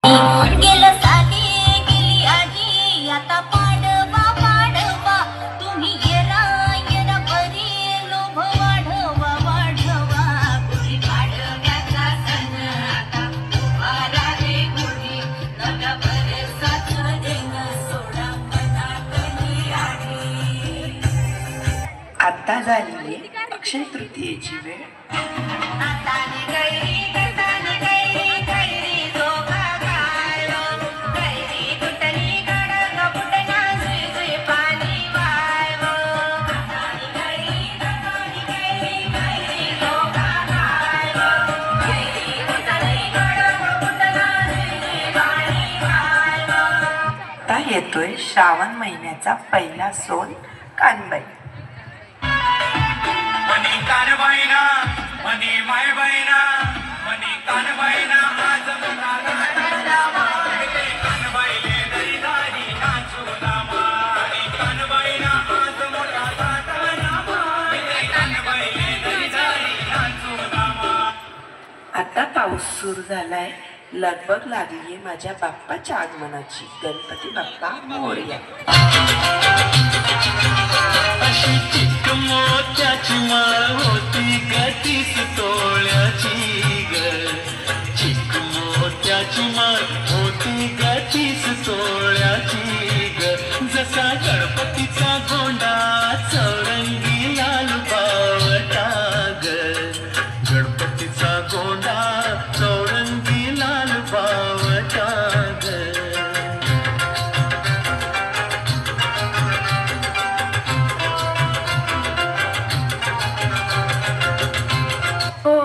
गेलं साली गेली आजी आता पाडवा पाडवा तुम्ही येरा परी लोभ वाढवा वाढवा पुरी पाडव्याचा सण आता उभारा रे गुढी नव्या बरसाचं देण सोडा मनातली आधी. आता झाली अक्षय तृतीयेची वेळ. आता येतोय श्रावण महिन्याचा पहिला सोन कानबाई. मनी कानबाईना मनी मायबाईना मनी कानबाईना आज कानबाईले दरी दारी नाचू नामा कानबाईना आज मोठा नामा कानबाईले दरी दारी नाचू नामा. आता पाऊस सुरू झालाय. लगबग लागलीये माझ्या बाप्पाच्या आगमनाची. गणपती बाप्पा मोरया. अशी चिक मोत्याची माळ होती ग 30 तोळ्याची ग. चिक मोत्याची माळ होती ग 30 तोळ्याची ग. जसा गणपतीचा गोंडा चौरंगी लाल बावटा ग. गणपतीचा गोंडा चौरंगी लाल बावटा ग. हो,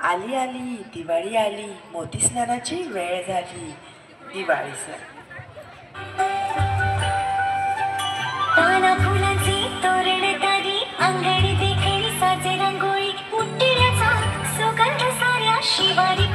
आली आली दिवाळी आली. मोती स्नानाची वेळ झाली. दिवाळी सण. पाना फुलांची तोरण तारी अंगणी देखणी साजे रांगोळी उठण्याचा सुगंध साऱ्या शिवारी